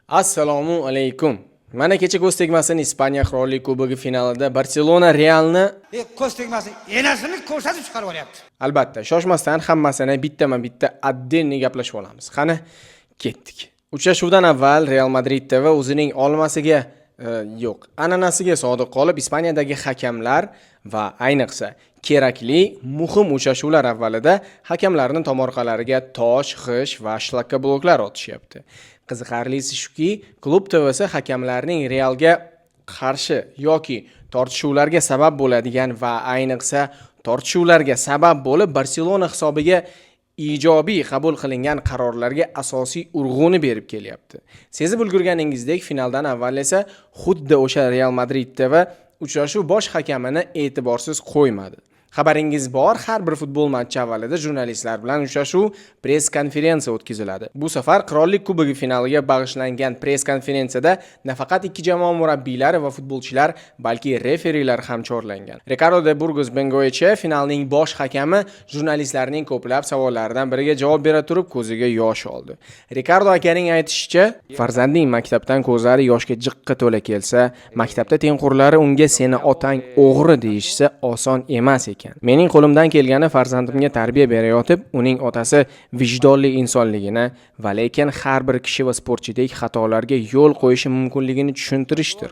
Assalomu alaykum. Mana kecha ko'z tegmasin Ispaniya Qirollik Kubogi finalida Barselona Realni ko'z tegmasin, enasini ko'rsatib chiqarib olyapti. albatta shoshmasdan hammasini bittama-bitta отдельный gaplashib olamiz. Qani, ketdik. Uchrashuvdan avval Real Madrid TV o'zining olmasiga an'anasiga sodiq qolib Ispaniyadagi hakamlar va ayniqsa kerakli muhim uchrashuvlar avvalida hakamlarning tomorqalariga tosh, g'ish va shlakka bloklar otishyapti. Qiziqarlisi shuki, klub TVsi hakamlarning Realga qarshi yoki tortishuvlarga sabab bo'ladigan va ayniqsa tortishuvlarga sabab bo'lib Barselona hisobiga ijobiy qabul qilingan qarorlarga asosiy urg'uni berib kelyapti. Sezib ulgurganingizdek, finaldan avval esa xuddi o'sha Real Madrid TV uchrashuv bosh hakamini e'tiborsiz qo'ymadi. Xabaringiz bor, har bir futbol matchi avvalida jurnalistlar bilan uchrashuv press konferensiya o'tkaziladi. Bu safar Qirollik Kubogi finaliga bag'ishlangan press konferensiyada nafaqat ikki jamoa murabbiylari va futbolchilar, balki referilar ham chorlangan. Ricardo de Burgos Bengoechea finalning bosh hakami jurnalistlarning ko'plab savollaridan biriga javob bera turib ko'ziga yosh oldi. Ricardo akaning aytishicha, farzandining maktabdan ko'zlari yoshga jiqqa to'la kelsa, maktabda tengqurlari unga seni otang o'g'ri deyishsa oson emas ekan. Mening qo'limdan kelgani farzandimga tarbiya berayotib, uning otasi vijdonli insonligini va lekin har bir kishi va sportchidek xatolarga yo'l qo'yishi mumkinligini tushuntirishdir.